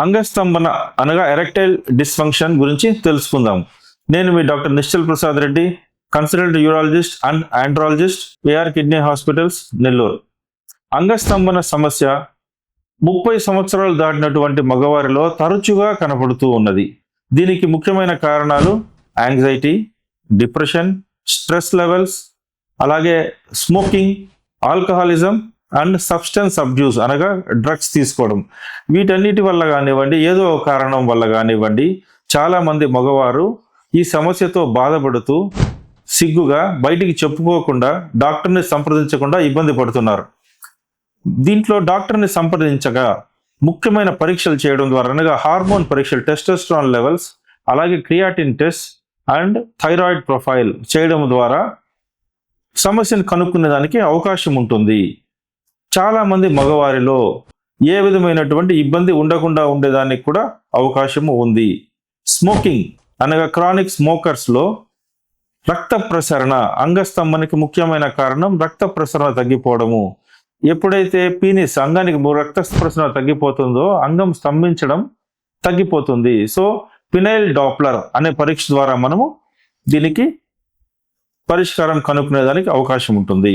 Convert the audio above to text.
అంగస్తంభన అనగా erectile dysfunction గురించి తెలుసుకుందాం. నేను మీ doctor Nishchal Prasad Reddy, consultant urologist and andrologist, AR kidney hospitals, Nellore. అంగస్తంభన సమస్య 30 సంవత్సరాలు దాటినటువంటి మగవారిలో తరచుగా కనపడుతూ ఉన్నది. దీనికి ముఖ్యమైన కారణాలు యాంగ్జైటీ, డిప్రెషన్, స్ట్రెస్ లెవెల్స్, అలాగే smoking, alcoholism and substance abuse అనగా డ్రగ్స్ తీసుకోవడం. వీటన్నిటి వల్ల కానివ్వండి, ఏదో ఒక కారణం వల్ల కానివ్వండి, చాలామంది మగవారు ఈ సమస్యతో బాధపడుతూ సిగ్గుగా బయటికి చెప్పుకోకుండా డాక్టర్ని సంప్రదించకుండా ఇబ్బంది పడుతున్నారు. దీంట్లో డాక్టర్ని సంప్రదించగా ముఖ్యమైన పరీక్షలు చేయడం ద్వారా అనగా హార్మోన్ పరీక్షలు, టెస్టోస్టెరాన్ లెవెల్స్, అలాగే creatine test and thyroid profile చేయడం ద్వారా సమస్యను కనుక్కునే దానికి అవకాశం ఉంటుంది. చాలామంది మగవారిలో ఏ విధమైనటువంటి ఇబ్బంది ఉండకుండా ఉండేదానికి కూడా అవకాశము ఉంది. స్మోకింగ్ అనగా క్రానిక్ స్మోకర్స్లో రక్త ప్రసరణ, అంగస్తంభనకి ముఖ్యమైన కారణం రక్త ప్రసరణ తగ్గిపోవడము. ఎప్పుడైతే పీనిస్ అంగానికి రక్త ప్రసరణ తగ్గిపోతుందో అంగం స్తంభించడం తగ్గిపోతుంది. సో ఫినైల్ డాప్లర్ అనే పరీక్ష ద్వారా మనము దీనికి పరిష్కారం కనుక్కునేదానికి అవకాశం ఉంటుంది.